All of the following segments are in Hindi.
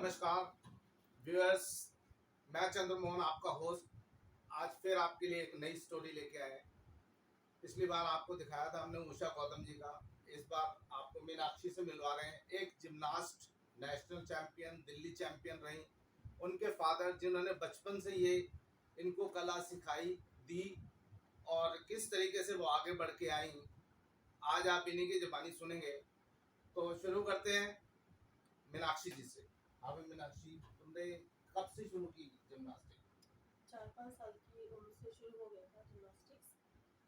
नमस्कार व्यूअर्स, मैं चंद्रमोहन आपका होस्ट आज फिर आपके लिए एक नई स्टोरी लेके आए। पिछली बार आपको दिखाया था हमने उषा गौतम जी का। इस बार आपको मीनाक्षी से मिलवा रहे हैं, एक gymnast, national champion, Delhi champion रही। उनके फादर जिन्होंने बचपन से ये इनको कला सिखाई दी और किस तरीके से वो आगे बढ़ के आई, आज आप इन्हीं की ज़बानी सुनेंगे। तो शुरू करते हैं मीनाक्षी जी से। हाँ भाई मीनाक्षी, तुमने कब से शुरू की जिम्नास्टिक? 4-5 साल की उम्र से शुरू हो गया था जिम्नास्टिक्स।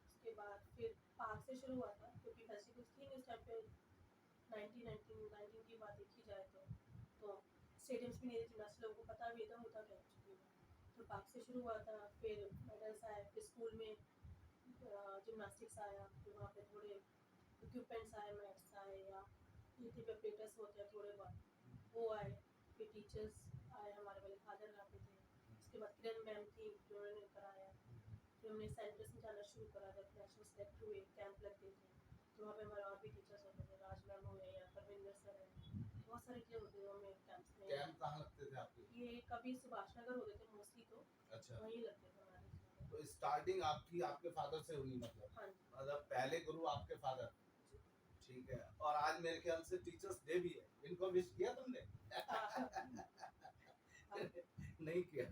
उसके बाद फिर पार्क से शुरू हुआ था क्योंकि वैसे कुछ थी नहीं उस टाइम पे। 1919 की बात देखी जाए तो स्टेडियम्स भी नहीं थे, जिम्नास्टिक लोगों को पता भी था होता क्या एक्चुअली में। तो पार्क से शुरू हुआ था, फिर मेडल्स आए, फिर स्कूल में जिम्नास्टिक्स आया, फिर वहाँ पे थोड़े इक्विपमेंट्स आए, मैट्स आए या यूट्यूब पे प्लेटर्स होते हैं थोड़े बहुत वो आए, फिर टीचर्स आए, हमारे वाले फादर आते थे। उसके बाद किरण मैम थी जो उन्होंने कराया। फिर हमने सेंटर्स में जाना शुरू करा जब नेशनल सेलेक्ट हुए, कैंप लगते थे तो वहाँ पे हमारे और भी टीचर्स होते थे, राज मैम हो गए या परविंदर सर है, बहुत सारे टीचर होते थे हमें कैंप्स में। कैंप कहाँ लगते थे आपके? ये कभी सुभाष नगर होते थे मोस्टली, तो अच्छा, वहीं लगते थे हमारे। तो स्टार्टिंग आपकी आपके फादर से हुई मतलब? हाँ मतलब पहले गुरु आपके फादर। जी। ठीक है, और आज मेरे ख्याल से टीचर्स डे भी है, इनको विश किया तुमने? नहीं किया।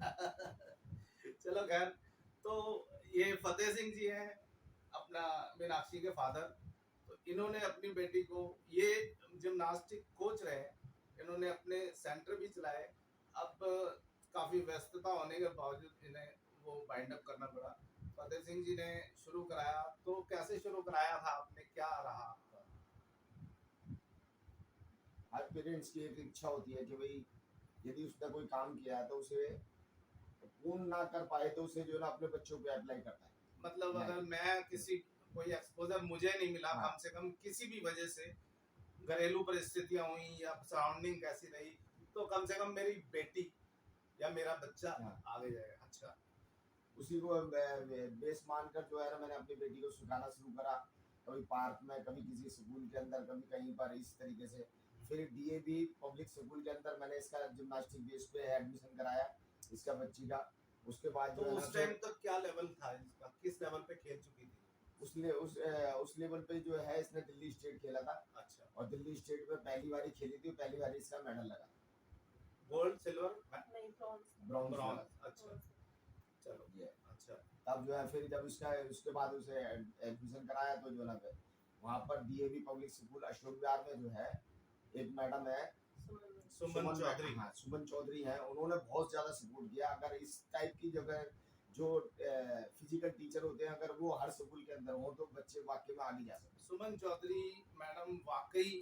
चलो खैर, तो ये फतेह सिंह जी हैं अपना मीनाक्षी के फादर। तो इन्होंने अपनी बेटी को, ये जिम्नास्टिक कोच रहे, इन्होंने अपने सेंटर भी चलाए। अब काफ़ी व्यस्तता होने के बावजूद इन्हें वो बाइंड अप करना पड़ा। फतेह सिंह जी ने शुरू कराया, तो कैसे शुरू कराया था आपने, क्या रहा आपका? हर पेरेंट्स की एक इच्छा होती है कि भाई यदि उसने कोई काम किया है तो उसे पूर्ण ना कर पाए तो उसे जो है ना अपने बच्चों पे अप्लाई करता है। मतलब अगर मैं किसी, कोई एक्सपोजर मुझे नहीं मिला, हाँ। कम से कम किसी भी वजह से, घरेलू परिस्थितियां हुई या सराउंडिंग कैसी रही, तो कम से कम मेरी बेटी या मेरा बच्चा हाँ। आगे जाएगा। अच्छा, उसी को बेस मानकर जो है ना मैंने अपनी बेटी को सिखाना शुरू करा, कभी पार्क में, कभी किसी स्कूल के अंदर, कभी कहीं पर, इस तरीके से। फिर डीएवी पब्लिक स्कूल के अंदर मैंने इसका जिम्नास्टिक बेस पे एडमिशन कराया इसका बच्ची का। उसके बाद तो जो है उस ना टाइम तक क्या लेवल था इसका, किस लेवल पे खेल चुकी थी? उस लेवल पे जो है इसने दिल्ली स्टेट खेला था। अच्छा, और दिल्ली स्टेट में पहली बार खेली थी, पहली बार इसका मेडल लगा। गोल्ड, सिल्वर, नहीं, ब्रॉन्ज। Bronze bronze. लगा। अच्छा, चलो, ये अच्छा। तब जो है फिर जब उसका उसके बाद उसे एडमिशन कराया तो जो है ना वहाँ पर DAV public school Ashok Vihar में जो है एक मैडम है सुमन चौधरी। हाँ सुमन चौधरी है, उन्होंने बहुत ज्यादा सपोर्ट किया। अगर इस टाइप की जगह जो फिजिकल टीचर होते हैं अगर वो हर स्कूल के अंदर हो तो बच्चे वाकई में आगे जा सकते सुमन चौधरी मैडम वाकई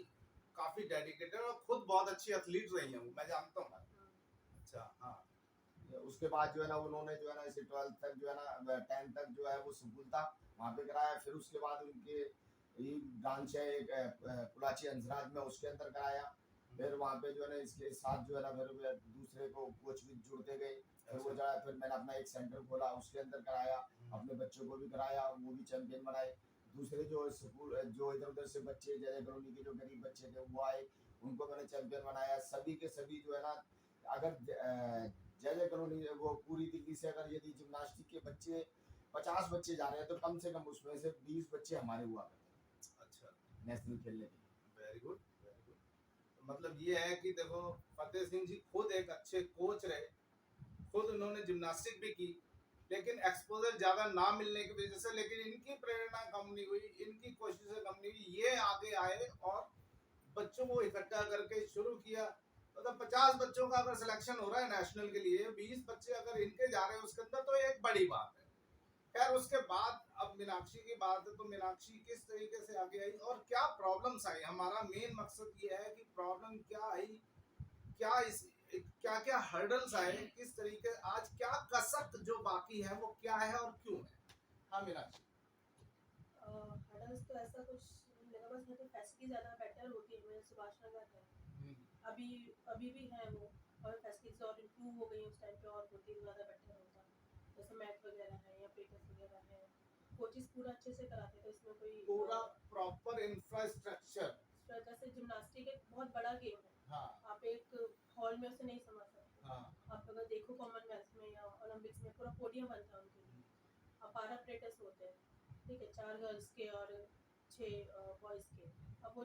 काफी डेडिकेटेड और खुद बहुत अच्छी एथलीट रही हैं, वो मैं जानता हूँ। अच्छा, हाँ। हैं। उसके बाद जो है ना उन्होंने जो है ना इसे 12th तक जो है ना 10th तक जो है वो स्कूल था वहाँ पे कराया। फिर उसके बाद उनके ब्रांच है एक पुलाची अंसराज में, उसके अंदर कराया। फिर वहाँ पे जो है ना इसके साथ जो है ना फिर दूसरे को कोच भी जुड़ते गए। फिर वो जाया, फिर मैंने अपना एक सेंटर खोला, उसके अंदर कराया, अपने बच्चों को भी कराया, वो भी चैंपियन बनाए। दूसरे जो स्कूल जो इधर उधर से बच्चे जय कॉलोनी के जो गरीब बच्चे थे वो आए, उनको मैंने चैंपियन बनाया। सभी के सभी जो है ना, अगर जय कॉलोनी वो पूरी दिल्ली से अगर यदि जिम्नास्टिक के बच्चे 50 बच्चे जा रहे हैं तो कम से कम उसमें से 20 बच्चे हमारे हुआ करते हैं। अच्छा, नेशनल खेलने के लिए। Very good, very good. मतलब ये है कि देखो, फतेह सिंह जी खुद एक अच्छे कोच रहे, खुद उन्होंने जिम्नास्टिक भी की, लेकिन एक्सपोजर ज़्यादा ना मिलने की वजह से, लेकिन इनकी प्रेरणा कम नहीं हुई, इनकी कोशिशें कम नहीं हुई, ये आगे आए और बच्चों को इकट्ठा करके शुरू किया। मतलब 50 बच्चों का अगर सिलेक्शन हो रहा है नेशनल के लिए, 20 बच्चे अगर इनके जा रहे हैं उसके अंदर, तो एक बड़ी बात है। खैर, उसके बाद अब मीनाक्षी की बात है, तो मीनाक्षी किस तरीके से आगे आई और क्या प्रॉब्लम्स आई? हमारा मेन मकसद ये है कि प्रॉब्लम क्या आई, क्या इस, क्या क्या हर्डल्स आए, किस तरीके, आज क्या कसक जो बाकी है वो क्या है और क्यों है? हाँ मीनाक्षी। हर्डल्स तो ऐसा कुछ नहीं लगा, बस मुझे फैसिलिटी ज़्यादा बेटर होती है। मेरे सुभाष नगर है, अभी अभी भी है वो, और फैसिलिटीज और इम्प्रूव हो गई उस टाइम पे और होती तो ज़्यादा बेटर होता। जैसे मैट वगैरह है या प्लेटर्स वगैरह है, कोचेस पूरा अच्छे से कराते थे, इसमें कोई पूरा प्रॉपर इंफ्रास्ट्रक्चर। जैसे जिम्नास्टिक एक बहुत बड़ा गेम है। हाँ। आप एक हॉल वर्ल्ड में उसे नहीं समझ सकते। हाँ आप अगर देखो कॉमनवेल्थ में या ओलंपिक्स में पूरा पोडियम बनता है उनके लिए। अब 12 प्लेटर्स होते हैं, ठीक है, 4 गर्ल्स के और 6 बॉयज़ के। अब वो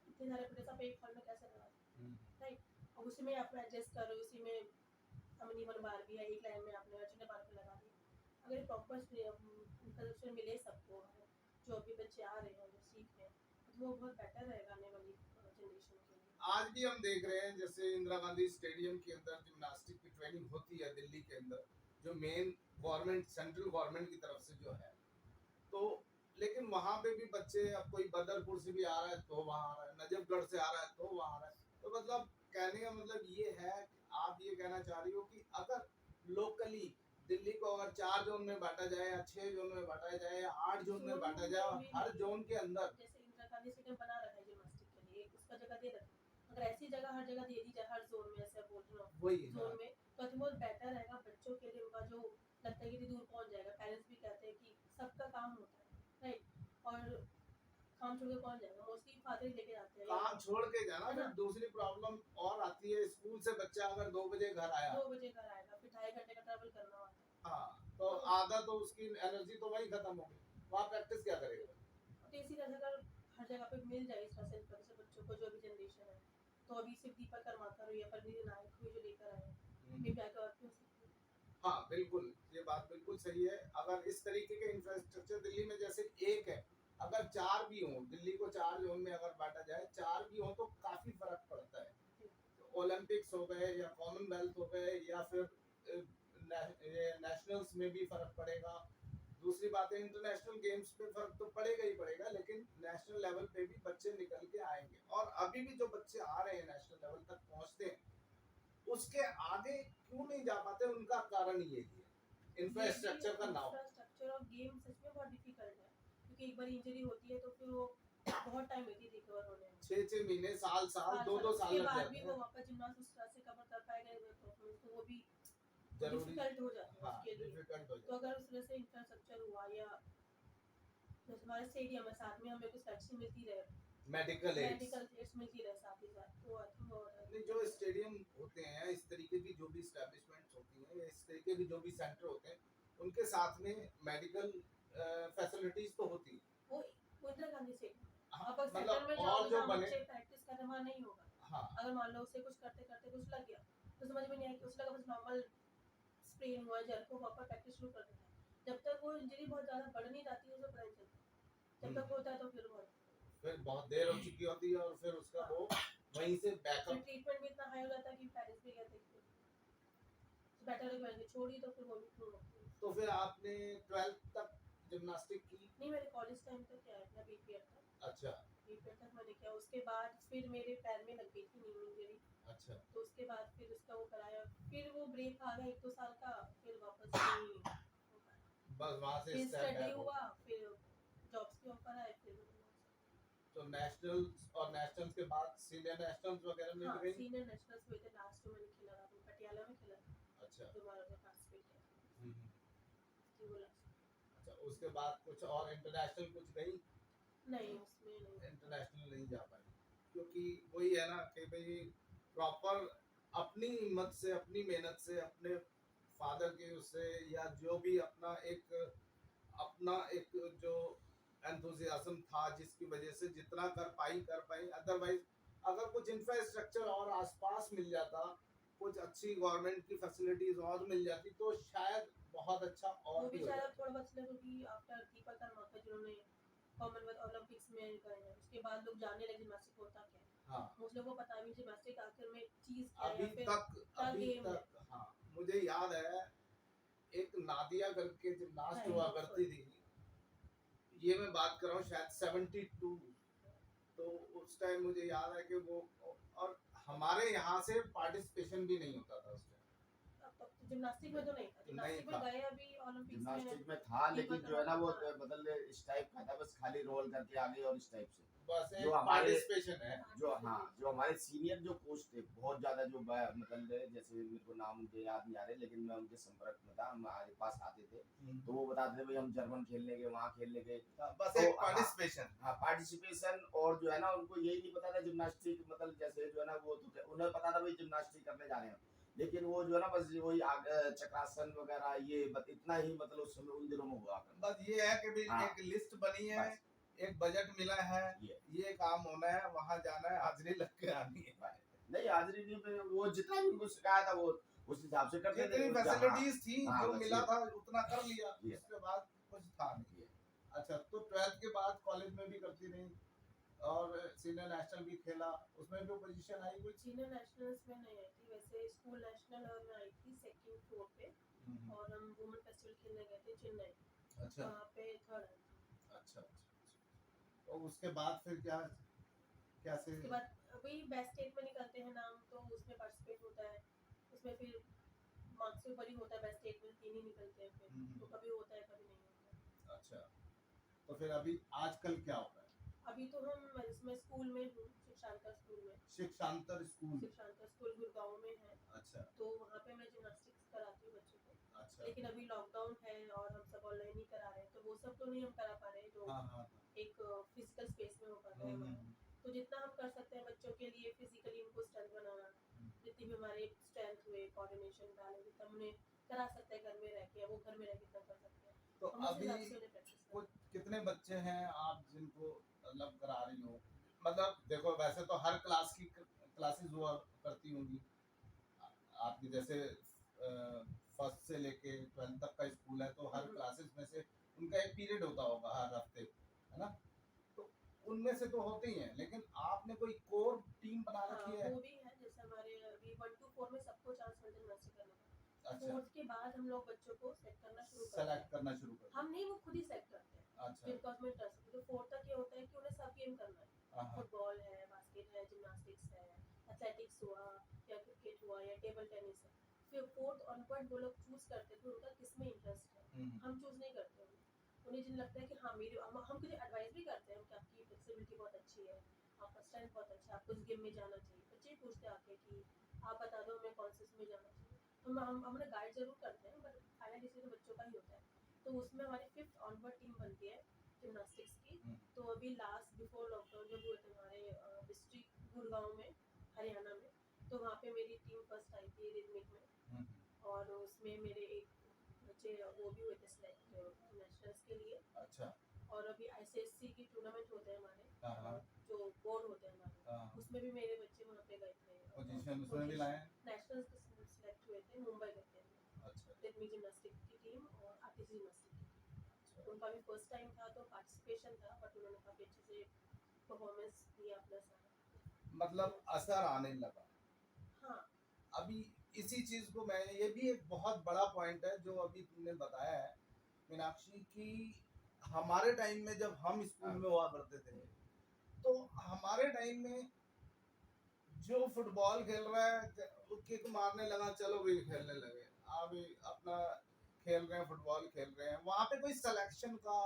इतने सारे प्लेटर्स आप एक हॉल में कैसे लगा सकते हम्म, हैं, राइट? अब उसी में आप एडजस्ट करो, उसी में अमनीमन बार भी है, एक लाइन में आपने अर्जुन बार पे लगा दी। अगर प्रॉपर इंफ्रास्ट्रक्चर मिले सबको, जो अभी बच्चे आ रहे हैं, जो सीख रहे हैं, तो वो बहुत बेटर रहेगा आने वाली जनरेशन के लिए। आज भी हम देख रहे हैं जैसे इंदिरा गांधी स्टेडियम के अंदर जिम्नास्टिक की ट्रेनिंग होती है दिल्ली के अंदर, जो मेन गवर्नमेंट सेंट्रल गवर्नमेंट की तरफ से जो है, तो लेकिन वहां पे भी बच्चे, अब कोई बदरपुर से भी आ रहा है तो वहां आ रहा है, नजफगढ़ से आ रहा है तो वहां आ रहा है। तो मतलब कहने का मतलब ये है कि आप ये कहना चाह रही हो कि अगर लोकली दिल्ली को अगर 4 जोन में बांटा जाए या 6 जोन में बांटा जाए या 8 जोन में बांटा जाए और हर जोन के अंदर, जैसे इंदिरा गांधी स्टेडियम बना रखा है जिम्नास्टिक के लिए, उसका जगह दे रखा है, अगर ऐसी जगह हर जगह दे दी जाए, हर जोन में, ऐसे बोल रहे हो वही जोन में, तो आई थिंक बहुत बेटर रहेगा बच्चों के लिए। उनका जो लगता है कि दूर पहुंच जाएगा, पेरेंट्स भी कहते हैं कि सबका काम होता है, राइट? और काम छोड़ के कौन जाएगा, मोस्टली फादर ही लेके जाते हैं। काम छोड़ के जाना। है फिर ना? दूसरी प्रॉब्लम और आती है, स्कूल से बच्चा अगर 2 बजे घर आया, 2 बजे घर आएगा, फिर 2.5 घंटे का ट्रैवल करना होता है। हाँ, तो आधा तो उसकी एनर्जी तो वही खत्म हो गई, वहाँ प्रैक्टिस क्या करेगा? तो इसी तरह से अगर हर जगह पे मिल जाए इस तरह से बच्चों को, जो भी जनरेशन है, तो अभी सिर्फ दीपक कर्माकर हुई या परवीन नायक हुई जो लेकर आए, मे बी आगे और भी हो सकती है। हाँ बिल्कुल, ये बात बिल्कुल सही है। अगर इस तरीके के इंफ्रास्ट्रक्चर दिल्ली में जैसे एक है, अगर 4 भी हों, दिल्ली को 4 जोन में अगर बांटा जाए, 4 भी हों तो काफी फर्क पड़ता है। ओलंपिक्स हो गए या कॉमनवेल्थ हो गए या फिर ये नेशनल्स में भी फर्क पड़ेगा। दूसरी बात है, इंटरनेशनल गेम्स पे फर्क तो पड़ेगा ही पड़ेगा, लेकिन नेशनल लेवल पे भी बच्चे निकल के आएंगे। और अभी भी जो बच्चे आ रहे हैं नेशनल लेवल तक पहुंचते हैं, उसके आगे क्यों नहीं जा पाते, उनका कारण ये ही है, इंफ्रास्ट्रक्चर का नाम। इंफ्रास्ट्रक्चर और गेम सच में बहुत डिफिकल्ट है, क्योंकि एक बार इंजरी होती है तो फिर वो बहुत टाइम लेती है रिकवर होने में। 6 महीने, साल, 2 साल उसके लग बाद जाते भी हैं। वो वापस जिम्नास्ट उस तरह से कवर कर पाएगा परफॉर्मेंस, तो वो भी जरूरी, डिफिकल्ट हो जाता है हाँ उसके लिए। डिफिकल्ट हो तो जाता अगर उस तरह से इंफ्रास्ट्रक्चर हुआ, या जैसे हमारे स्टेडियम है, साथ में हमें कुछ फैसिलिटी मिलती रहे, है। मेडिकल एड्स, मेडिकल एड्स मिलती रहे साथ ही साथ, तो आई थिंक नहीं, जो स्टेडियम होते हैं, इस तरीके की जो भी स्टैब्लिशमेंट्स होती हैं या इस तरीके के जो भी सेंटर होते हैं, उनके साथ में मेडिकल फैसिलिटीज तो होती है। वो इंदिरा गांधी स्टेडियम, हाँ, आप सेंटर मतलब में और जाओगे जो जहाँ बने, बच्चे प्रैक्टिस कर रहे हैं, वहाँ नहीं होगा। हाँ अगर मान लो उसे कुछ करते करते कुछ लग गया, तो समझ में नहीं आया कि उसे लगा बस नॉर्मल स्प्रेन हुआ, जल को वापस प्रैक्टिस शुरू कर देता है। जब तक वो इंजरी बहुत ज़्यादा बढ़ नहीं जाती है, उसे पता नहीं चलता। जब तक होता है तो फिर बहुत देर हो चुकी होती है और फिर उसका वो वहीं से फिर बैकअप। ट्रीटमेंट भी इतना हाई हो जाता है कि पेरेंट्स भी कहते हैं कि बेटर है कि छोड़ी, तो फिर वो भी क्यों होती है। तो फिर आपने 12th तक जिम्नास्टिक की? नहीं, मेरे कॉलेज टाइम तक क्या है, अपना बीपीएड तक, अच्छा बीपीएड तक मैंने किया। उसके बाद फिर मेरे पैर में लग गई थी नी इंजरी, अच्छा, तो उसके बाद फिर उसका वो कराया, फिर वो ब्रेक आ गया 1-2 साल का, फिर वापस नहीं हो पाया। बस वहां से फिर स्टेप स्टडी बैक हो। हुआ, फिर जॉब्स के ऑफर आए, फिर तो नेशनल्स और नेशनल्स के बाद सीनियर नेशनल्स वगैरह में हाँ, भी गई? सीनियर नेशनल्स हुए थे लास्ट जो मैंने खेला था, पटियाला में खेला था, अच्छा, दोबारा में पार्टिसिपेट किया हम्म, था वो लास्ट। अच्छा, उसके बाद कुछ और इंटरनेशनल कुछ गई? नहीं, उसमें नहीं। इंटरनेशनल नहीं जा पाई, क्योंकि वही है ना कि भाई प्रॉपर अपनी हिम्मत से, अपनी मेहनत से, अपने फादर के उससे, या जो भी अपना एक जो एंथुसियाज्म था, जिसकी वजह से जितना कर पाई। अदरवाइज अगर कुछ इंफ्रास्ट्रक्चर और आसपास मिल जाता, कुछ अच्छी गवर्नमेंट की फैसिलिटीज और मिल जाती, तो शायद बहुत अच्छा और वो भी भी हो शायद जाता। थोड़ा बहुत चला, क्योंकि आफ्टर दीपक कर्माकर जिन्होंने कॉमनवेल्थ ओलंपिक्स में गए हैं, उसके बाद लोग जानने लगे जिम्नास्टिक होता क्या है। हाँ, मोस्ट लोगों को पता भी जिम्नास्टिक आखिर में चीज क्या है, अभी या फिर तक क्या गेम है। हाँ, मुझे याद है एक नादिया करके जिमनास्ट हाँ, हुआ हाँ, करती थी, ये मैं बात कर रहा हूँ शायद 72, तो उस टाइम मुझे याद है कि वो, और हमारे यहाँ से पार्टिसिपेशन भी नहीं होता था उस टाइम। अब तो जिम्नास्टिक में तो नहीं था, जिम्नास्टिक में था। गए अभी ओलंपिक्स में। जिम्नास्टिक में था, लेकिन दीपक जो है ना वो कर्माकर, मतलब इस टाइप का था, बस खाली रोल करके आगे और इस टाइप से। बस जो एक हमारे पार्टिसिपेशन है। जो हमारे सीनियर जो कोच थे बहुत ज्यादा जो मतलब जैसे मेरे को नाम उनके याद नहीं आ रहे, लेकिन मैं उनके संपर्क में था, हमारे पास आते थे तो वो बताते थे भाई हम जर्मन खेलने गए, वहाँ खेलने गए। बस तो एक पार्टिसिपेशन। हाँ पार्टिसिपेशन, और जो है ना उनको यही नहीं पता था जिम्नास्टिक मतलब जैसे जो है ना वो तो उन्हें पता था भाई जिम्नास्टिक करने जा रहे हैं, लेकिन वो जो है ना बस वही चक्रासन वगैरह ये इतना ही मतलब उस समय उन दिनों में हुआ करता। बस ये है कि भी हाँ। एक लिस्ट बनी है, बस एक बजट मिला है, ये ये काम होना है, वहां जाना है, हाजिरी लग के आनी है। नहीं हाजिरी नहीं पे वो जितना भी उनको सिखाया था वो उस हिसाब से करते थे। जितनी हाँ, फैसिलिटीज थी हाँ, जो बस मिला ये था उतना कर लिया, ये उसके बाद कुछ था नहीं। ये अच्छा, तो 12th के बाद कॉलेज में भी करती रही और सीनियर नेशनल भी खेला, उसमें भी पोजीशन आई कुछ? सीनियर नेशनल्स में नहीं आई थी, वैसे स्कूल नेशनल और मैं आई थी सेकंड फ्लोर पे, और हम वुमेन फेस्टिवल खेलने गए थे चेन्नई, अच्छा वहाँ पे थर्ड आई थी। अच्छा। तो उसके बाद फिर क्या कैसे? उसके बाद वही बेस्ट स्टेट में निकलते हैं नाम, तो उसमें पार्टिसिपेट होता है, उसमें फिर मार्क्स से ऊपर ही होता है, बेस्ट स्टेट में 3 ही निकलते हैं फिर, तो कभी होता है कभी नहीं होता है। अच्छा, तो फिर अभी आजकल क्या हो रहा है? अभी तो हम इसमें स्कूल में हूँ, शिक्षांतर स्कूल में, शिक्षांतर स्कूल। शिक्षांतर स्कूल गुड़गांव में है, अच्छा तो वहाँ पे मैं जिम्नास्टिक्स कराती हूँ बच्चों को। अच्छा। लेकिन अभी लॉकडाउन है और हम सब ऑनलाइन ही करा रहे हैं, तो वो सब तो नहीं हम करा पा रहे जो हाँ हाँ। एक फिजिकल स्पेस में हो पाता है हमारा। तो जितना हम कर सकते हैं बच्चों के लिए फिजिकली उनको स्ट्रेंथ बनाना, जितनी भी हमारे स्ट्रेंथ हुए कोऑर्डिनेशन डाले, जितना उन्हें करा सकते हैं घर में रह के, वो घर में रह के कर सकते हैं। तो हम उस अभी हिसाब से उन्हें प्रैक्टिस कुछ कितने बच्चे हैं आप जिनको मतलब करा रही हो? मतलब देखो वैसे तो हर क्लास की क्लासेस हुआ करती होंगी आपकी, जैसे फर्स्ट से लेके 12th तक का स्कूल है तो हर क्लासेस में से उनका एक पीरियड होता होगा हर हफ्ते, है ना? तो उनमें से तो होते ही हैं, लेकिन आपने कोई कोर टीम बना रखी है? वो भी है, जैसे हमारे अभी 1 to 4 में सबको चांस मिलते हैं जिम्नास्टिक करने का। अच्छा, 4th के बाद हम लोग बच्चों को सेलेक्ट करना शुरू करते सेलेक्ट हैं, करना शुरू कर हम नहीं वो खुद ही सेलेक्ट करते हैं अच्छा जिनका उसमें इंटरेस्ट है। तो 4th तक ये होता है कि उन्हें सब गेम करना है, हाँ हाँ फुटबॉल है, बास्केट है, जिम्नास्टिक्स है, एथलेटिक्स हुआ या क्रिकेट हुआ या टेबल टेनिस है। फिर 4th ऑनवर्ड वो लोग चूज करते हैं कि उनका किस में इंटरेस्ट है, हम चूज नहीं करते उन्हें जिन लगता है कि हाँ मेरे हम कुछ एडवाइस भी करते हैं कि आपकी फ्लेक्सिबिलिटी बहुत अच्छी है, आपका स्ट्रेंथ बहुत अच्छा है, आपको इस गेम में जाना चाहिए। बच्चे ही पूछते आके कि आप बता दो हमें कौन से इसमें जाना चाहिए, तो हम उन्हें गाइड जरूर करते हैं, बट फाइनल डिसीजन बच्चों का ही होता है। तो उसमें हमारी 5th ऑनवर्ड टीम बनती है जिम्नास्टिक्स की। तो अभी लास्ट बिफोर लॉकडाउन जब हुए थे हमारे डिस्ट्रिक्ट गुड़गांव में, हरियाणा में, तो वहाँ पे मेरी टीम फर्स्ट आई थी रिदमिक में, और उसमें मेरे एक बच्चे वो भी हुए थे सिलेक्ट नेशनल्स के लिए। अच्छा और अभी आईसीएससी की टूर्नामेंट होते हैं हमारे, हाँ जो बोर्ड होते हैं हमारे, हाँ उसमें भी मेरे बच्चे वहाँ पे गए थे, पोजीशन उसमें भी लाए हैं? नेशनल्स के सिलेक्ट हुए थे, मुंबई गए थे अच्छा रिदमिक जिम्नास्टिक की टीम और आरटीसी जिम्नास्टिक की टीम। अच्छा। उनका भी फर्स्ट टाइम था तो पार्टिसिपेशन था, बट उन्होंने काफी अच्छे से परफॉर्मेंस दिया प्लस आया। मतलब असर आने लगा। हाँ अभी इसी चीज को मैं, ये भी एक बहुत बड़ा पॉइंट है जो अभी तुमने बताया है मीनाक्षी, कि हमारे टाइम में जब हम स्कूल में हुआ करते थे तो हमारे टाइम में जो फुटबॉल खेल रहा है किक मारने लगा चलो भी खेलने लगे, अभी अपना खेल रहे हैं, फुटबॉल खेल रहे हैं, वहाँ पे कोई सिलेक्शन का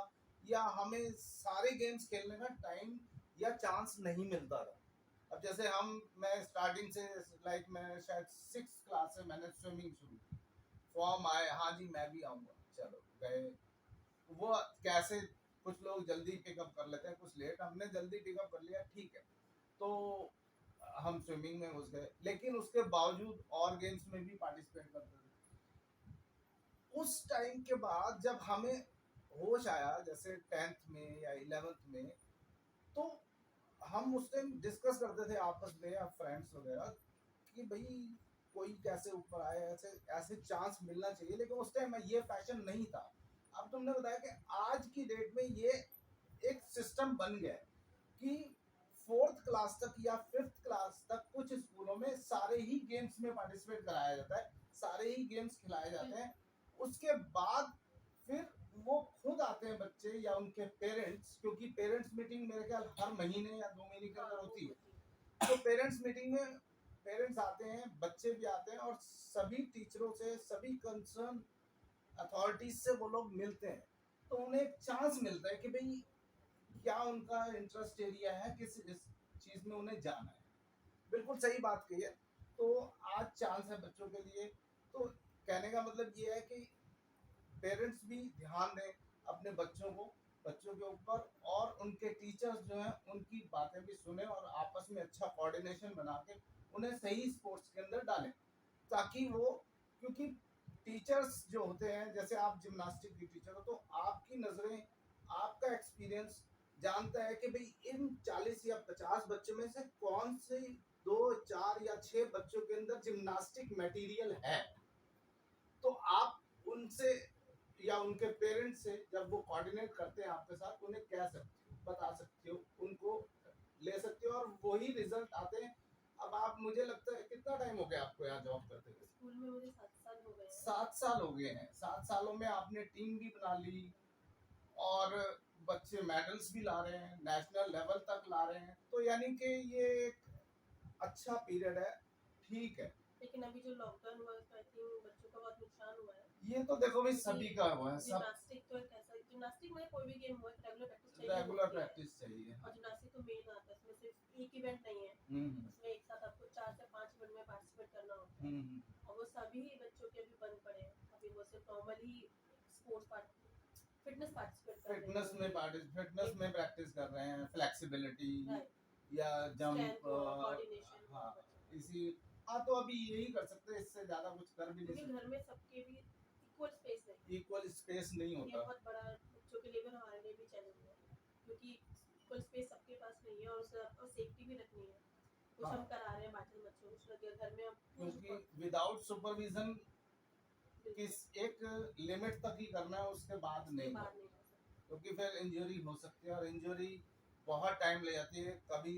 या हमें सारे गेम्स खेलने का टाइम या चांस नहीं मिलता था। अब जैसे मैं स्टार्टिंग से लाइक मैं शायद 6th क्लास से मैंने स्विमिंग शुरू की, फॉर्म आए, हाँ जी मैं भी आऊँगा, चलो गए। वो कैसे कुछ लोग जल्दी पिकअप कर लेते हैं, कुछ लेट, हमने जल्दी पिकअप कर लिया, ठीक है। तो हम स्विमिंग में घुस गए, लेकिन उसके बावजूद और गेम्स में भी पार्टिसिपेट करते थे। उस टाइम के बाद जब हमें होश आया, जैसे 10th में या 11th में, तो हम उस टाइम डिस्कस करते थे आपस में या फ्रेंड्स वगैरह कि भाई कोई कैसे ऊपर आए, ऐसे ऐसे चांस मिलना चाहिए, लेकिन उस टाइम ये फैशन नहीं था। अब तुमने बताया कि आज की डेट में ये एक सिस्टम बन गया है कि 4th क्लास तक या 5th क्लास तक कुछ स्कूलों में सारे ही गेम्स में पार्टिसिपेट कराया जाता है, सारे ही गेम्स खिलाए जाते हैं। उसके बाद फिर वो खुद आते हैं बच्चे या उनके पेरेंट्स, क्योंकि पेरेंट्स मीटिंग मेरे ख्याल हर महीने या 2 महीने के अंदर होती है, तो पेरेंट्स मीटिंग में पेरेंट्स आते हैं, बच्चे भी आते हैं, और सभी टीचरों से, सभी कंसर्न अथॉरिटीज से वो लोग मिलते हैं, तो उन्हें एक चांस मिलता है कि भाई क्या उनका इंटरेस्ट एरिया है, किस इस चीज में उन्हें जाना है। बिल्कुल सही बात कही है। तो आज चांस है बच्चों के लिए। तो कहने का मतलब ये है कि पेरेंट्स भी ध्यान दें अपने बच्चों के ऊपर, और उनके टीचर्स जो हैं उनकी बातें भी सुने और आपस में अच्छा कोऑर्डिनेशन बना के उन्हें सही स्पोर्ट्स के अंदर डालें, ताकि वो, क्योंकि टीचर्स जो होते हैं, जैसे आप जिम्नास्टिक की टीचर हो, तो आपकी नज़रें, आपका एक्सपीरियंस जानता है कि भाई इन 40 या 50 बच्चों में से कौन से 2 4 या 6 बच्चों के अंदर जिम्नास्टिक मटेरियल है। तो आप उनसे या उनके पेरेंट्स से जब वो कोऑर्डिनेट करते हैं आपके साथ, उन्हें कह सकते हो, बता सकते हो, उनको ले सकते हो, और वही रिजल्ट आते हैं। अब आप, मुझे लगता है, कितना टाइम हो गया आपको यहाँ जॉब करते हुए? स्कूल में मुझे 7 साल हो गए हैं। 7 साल हो गए हैं। 7 सालों में आपने टीम भी बना ली, और बच्चे मेडल्स भी ला रहे हैं, नेशनल लेवल तक ला रहे हैं, तो यानी कि ये एक अच्छा पीरियड है, ठीक है। लेकिन अभी जो लॉकडाउन हुआ है उसमें आई थिंक बच्चों का बहुत नुकसान हुआ है। ये तो देखो भाई सभी का हुआ है, सब जिम्नास्टिक तो एक ऐसा, जिम्नास्टिक में कोई भी गेम हो, एक रेगुलर प्रैक्टिस चाहिए रेगुलर होती है। प्रैक्टिस चाहिए। और जिम्नास्टिक तो मेन आता है, इसमें सिर्फ एक इवेंट नहीं है, उसमें एक साथ आपको 4 से 5 इवेंट में पार्टिसिपेट करना होता है। और वो सभी बच्चों के अभी बंद पड़े हैं, अभी वो सिर्फ नॉर्मली स्पोर्ट्स फिटनेस पार्टिसिपेट कर रहे हैं। फिटनेस में प्रैक्टिस कर रहे हैं, फ्लेक्सिबिलिटी या जंप, कोऑर्डिनेशन। हाँ, इसी, हाँ, तो अभी यही कर सकते हैं, इससे ज्यादा कुछ कर भी नहीं क्योंकि घर में सबके भी इक्वल स्पेस नहीं, सकते, इक्वल स्पेस नहीं ये होता। बहुत बड़ा बच्चों के लिए भी, हमारे लिए भी चैलेंज है, क्योंकि इक्वल स्पेस सबके पास नहीं है, और उससे आपको सेफ्टी भी रखनी है। कुछ हाँ। हम करा रहे हैं बाकी बच्चों को, लगे घर में हम क्योंकि विदाउट सुपरविजन किस एक लिमिट तक ही करना है, उसके बाद नहीं, बाहर नहीं जा सकते। क्योंकि फिर इंजरी हो सकती है, और इंजरी बहुत टाइम ले जाती है। कभी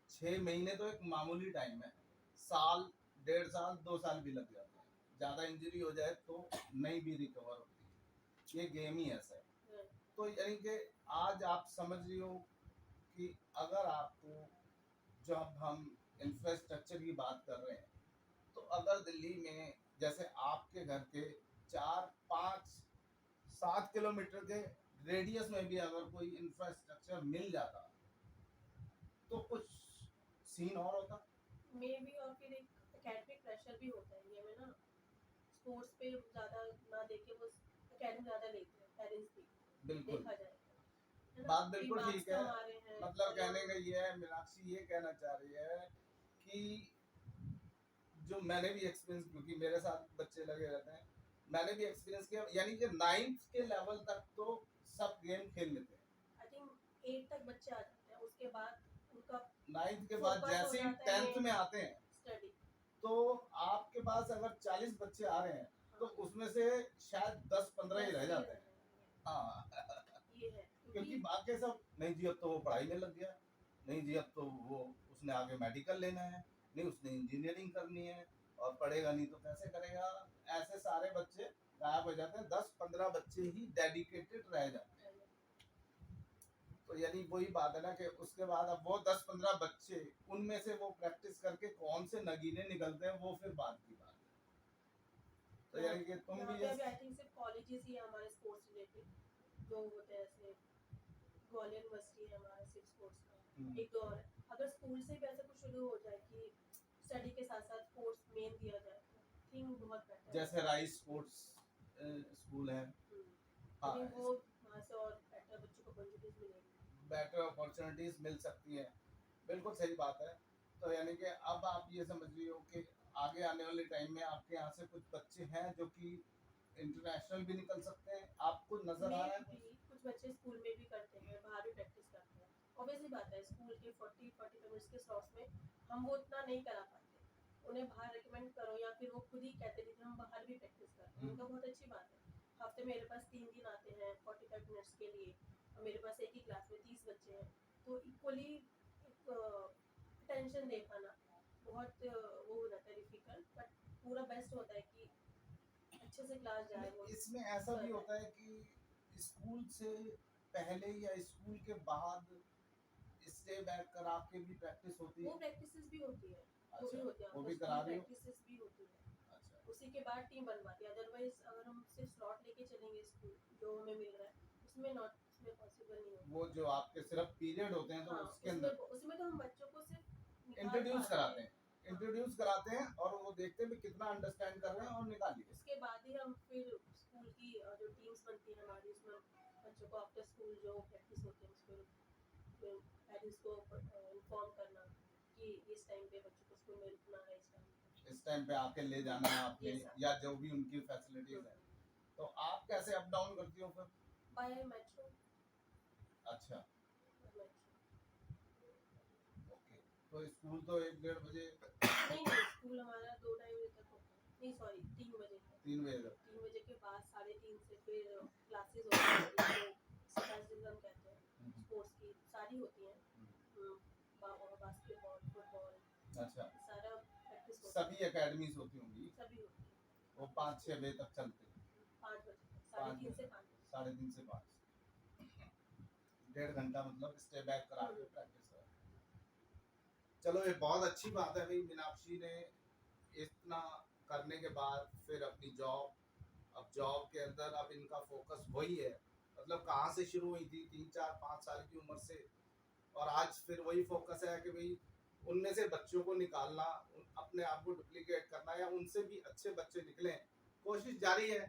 6 महीने तो एक मामूली टाइम है, साल, 1.5 साल, 2 साल भी लग जाते हैं। ज़्यादा इंजरी हो जाए तो नहीं भी रिकवर होती, ये गेम ही ऐसा है। तो यानी कि आज आप समझ रही हो कि अगर आपको, जब हम इंफ्रास्ट्रक्चर की बात कर रहे हैं, तो अगर दिल्ली में जैसे आपके घर के 4 5 7 किलोमीटर के रेडियस में भी अगर कोई इंफ्रास्ट्रक्चर मिल जाता, तो कुछ सीन और होता। मे भी, और फिर एक एकेडमिक प्रेशर भी होता है ये में ना, स्पोर्ट्स पे ज़्यादा ना देके वो एकेडमिक ज़्यादा लेते हैं पेरेंट्स भी, बिल्कुल, देखा जाए तो, बात बिल्कुल ठीक है। है। मतलब कहने का ये है, मीनाक्षी ये कहना चाह रही है कि जो मैंने भी एक्सपीरियंस, क्योंकि मेरे साथ बच्चे लगे रहते हैं, मैंने भी एक्सपीरियंस किया, यानी कि 9th के लेवल तक तो सब गेम खेल लेते हैं। आई थिंक 8 तक बच्चे आ जाते हैं, उसके बाद उनका 9th के बाद focus हो जैसे ही जाता है 10th में आते हैं, स्टडी। तो आपके पास अगर 40 बच्चे आ रहे हैं, तो उसमें से शायद 10 15 ही रह जाते हैं। हाँ, ये है क्योंकि बाकी सब, नहीं जी अब तो वो पढ़ाई में लग गया, नहीं जी अब तो वो, उसने आगे मेडिकल लेना है, नहीं उसने इंजीनियरिंग करनी है, और पढ़ेगा नहीं तो कैसे करेगा। ऐसे सारे बच्चे गायब हो जाते हैं, 10 15 बच्चे ही डेडिकेटेड रह जाते हैं। तो यानी वही बात है ना कि उसके बाद अब वो 10 15 बच्चे, उनमें से वो प्रैक्टिस करके कौन से नगीने निकलते हैं, वो फिर बात की बात है। तो यानी कि तुम भी आई थिंक सिर्फ कॉलेजेस ही है हमारे स्पोर्ट्स रिलेटेड जो होते हैं, ऐसे ग्वालियर यूनिवर्सिटी है हमारा सिर्फ स्पोर्ट्स का। एक दो और है, अगर स्कूल से भी ऐसा कुछ शुरू हो जाए कि स्टडी के साथ साथ स्पोर्ट्स मेन दिया जाए, तो थिंक बहुत बेटर है। जैसे राइस स्पोर्ट्स स्कूल है, हाँ, वो वहाँ से और बेटर बच्चों को अपॉर्चुनिटीज मिलेगी, बेटर अपॉर्चुनिटीज मिल सकती हैं। बिल्कुल सही बात है। तो यानी कि अब आप ये समझ रही हो कि आगे आने वाले टाइम में आपके यहाँ से कुछ बच्चे हैं जो कि इंटरनेशनल भी निकल सकते हैं, आपको नजर आ रहा है? कुछ बच्चे स्कूल में भी करते हैं, बाहर भी प्रैक्टिस करते हैं। ऑब्वियसली बात है, स्कूल के 40-45 मिनट्स के स्लॉट्स में हम वो इतना नहीं करा पाते, उन्हें बाहर रिकमेंड करो, या फिर वो खुद ही कहते हैं कि हम बाहर भी प्रैक्टिस करते हैं, उनका बहुत अच्छी बात है। हफ्ते मेरे पास 3 दिन आते हैं 45 मिनट्स के लिए, और मेरे पास एक ही क्लास में 30 बच्चे हैं, तो इक्वली टेंशन दे पाना बहुत वो हो जाता है डिफिकल्ट, बट पूरा बेस्ट होता है कि अच्छे से क्लास जाए। वो इसमें ऐसा भी होता है कि स्कूल से पहले या स्कूल के बाद स्टे बैक करा के भी प्रैक्टिस होती है? वो प्रैक्टिसेस भी होती है, वो अच्छा, भी होती है, वो भी करा रही हो? प्रैक्टिसेस भी होती है। अच्छा, उसी के बाद टीम बनवाती है, अदरवाइज अगर हम सिर्फ स्लॉट लेके चलेंगे स्कूल जो हमें मिल रहा है, उसमें उसमें पॉसिबल नहीं होता। वो जो आपके सिर्फ पीरियड होते हैं तो हाँ, उसके अंदर उसमें तो हम बच्चों को सिर्फ निकाल इंट्रोड्यूस पाते कराते हैं। हैं, इंट्रोड्यूस कराते हैं और वो देखते हैं भी कितना अंडरस्टैंड कर रहे हैं और निकालिए। उसके बाद ही हम फिर स्कूल की जो टीम्स बनती है हमारी, उसमें बच्चों को आफ्टर स्कूल जो प्रैक्टिस होती है उसमें पेरेंट्स को इन्फॉर्म करना कि इस टाइम पे बच्चों को स्कूल में रुकना है, इस टाइम पे आके ले जाना है आपने ये सब। या जो भी उनकी फैसिलिटीज है। तो आप कैसे अप डाउन करती हो फिर? By metro. अच्छा, ओके। तो स्कूल तो 1-1:30 बजे नहीं स्कूल हमारा 2-2:30 बजे तक होता है, नहीं सॉरी 3 बजे तक। 3 बजे तक। 3 बजे के बाद 3:30 से फिर क्लासेस होती हैं जो स्पेशलिज्म कहते हैं, स्पोर्ट्स की सारी होती हैं, बास्केटबॉल, फुटबॉल, अच्छा, सारा प्रैक्टिस होता सभी एकेडमीज होती होंगी, है, सभी होती है। वो 5-6 बजे तक चलते हैं। 5 बजे तक, 3:30 से 5 बजे। 3:30 से 5, 1.5 घंटा मतलब स्टे बैक करा के प्रैक्टिस करा। चलो ये बहुत अच्छी बात है भाई, मीनाक्षी ने इतना करने के बाद फिर अपनी जॉब, अब जॉब के अंदर अब इनका फोकस वही है, मतलब कहाँ से शुरू हुई थी 3-4-5 साल की उम्र से, और आज फिर वही फोकस है कि भाई उनमें से बच्चों को निकालना, अपने आप को डुप्लीकेट करना या उनसे भी अच्छे बच्चे निकलें, कोशिश जारी है।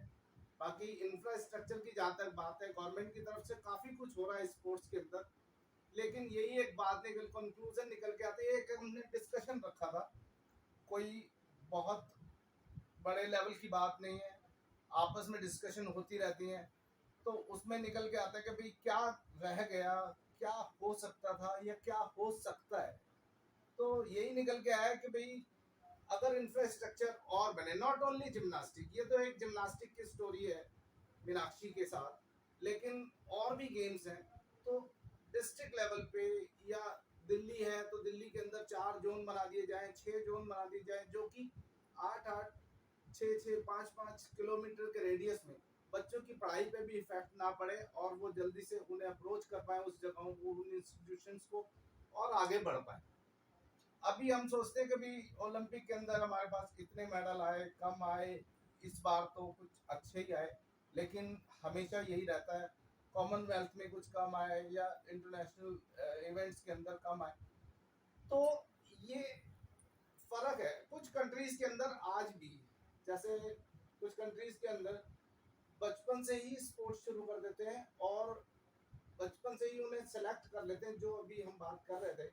बाकी इंफ्रास्ट्रक्चर की जहाँ तक बात है, गवर्नमेंट की तरफ से काफ़ी कुछ हो रहा है स्पोर्ट्स के अंदर, लेकिन यही एक बात निकल कंक्लूजन निकल के आते है। एक हमने डिस्कशन रखा था, कोई बहुत बड़े लेवल की बात नहीं है, आपस में डिस्कशन होती रहती है, तो उसमें निकल के आता है कि भाई क्या रह गया, क्या हो सकता था या क्या हो सकता है। तो यही निकल के आया कि भाई अगर इंफ्रास्ट्रक्चर और बने, नॉट ओनली जिम्नास्टिक, ये तो एक जिम्नास्टिक की स्टोरी है मीनाक्षी के साथ, लेकिन और भी गेम्स हैं, तो डिस्ट्रिक्ट लेवल पे या दिल्ली है तो दिल्ली के अंदर 4 जोन बना दिए जाएं, 6 जोन बना दिए जाएं, जो कि 8-8, 6-6, 5-5 किलोमीटर के रेडियस में बच्चों की पढ़ाई पे भी इफेक्ट ना पड़े और वो जल्दी से उन्हें अप्रोच कर पाए उस जगहों को, उन इंस्टीट्यूशंस को, और आगे बढ़ पाए। अभी हम सोचते हैं कि भी ओलंपिक के अंदर हमारे पास इतने मेडल आए, कम आए, इस बार तो कुछ अच्छे ही आए, लेकिन हमेशा यही रहता है कॉमनवेल्थ में कुछ कम आए या इंटरनेशनल इवेंट्स के अंदर कम आए। तो ये फर्क है कुछ कंट्रीज के अंदर आज भी, जैसे कुछ कंट्रीज के अंदर बचपन से ही स्पोर्ट्स शुरू कर देते हैं और बचपन से ही उन्हें सेलेक्ट कर लेते हैं, जो अभी हम बात कर रहे थे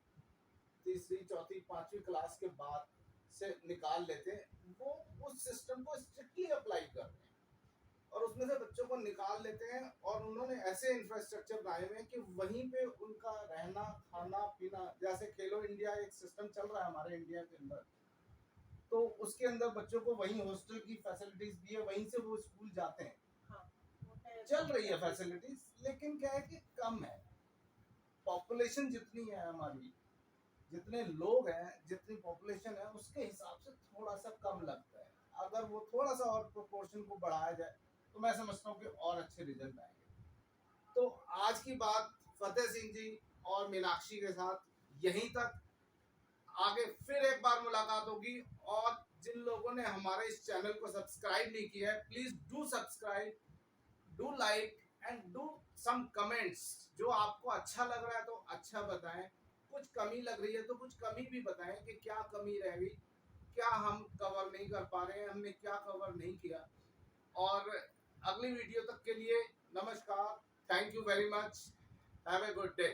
3री, 4ठी, 5वीं क्लास के बाद से निकाल लेते हैं, वो उस सिस्टम को स्ट्रिक्टली अप्लाई कर रहे हैं और उसमें से बच्चों को निकाल लेते हैं और उन्होंने ऐसे इंफ्रास्ट्रक्चर बनाए हुए हैं कि वहीं पे उनका रहना, खाना पीना, जैसे खेलो इंडिया एक सिस्टम चल रहा है हमारे इंडिया के अंदर, तो उसके अंदर बच्चों को वहीं हॉस्टल की फैसिलिटीज भी है, वहीं से वो स्कूल जाते हैं, हाँ, वो है। चल रही है फैसिलिटीज, लेकिन क्या है कि कम है। पॉपुलेशन जितनी है हमारी, जितने लोग हैं, जितनी पॉपुलेशन है, उसके हिसाब से थोड़ा सा कम लगता है। अगर वो थोड़ा सा और प्रोपोर्शन को बढ़ाया जाए तो मैं समझता हूँ कि और अच्छे रिजल्ट आएंगे। तो आज की बात फतेह सिंह जी और मीनाक्षी के साथ यहीं तक, आगे फिर एक बार मुलाकात होगी। और जिन लोगों ने हमारे इस चैनल को सब्सक्राइब नहीं किया है, please do subscribe, do like and do some comments. जो आपको अच्छा लग रहा है तो अच्छा बताएं, कुछ कमी लग रही है तो कुछ कमी भी बताएं कि क्या कमी रह गई, क्या हम कवर नहीं कर पा रहे हैं, हमने क्या कवर नहीं किया। और अगली वीडियो तक के लिए नमस्कार, thank you very much, have a good day.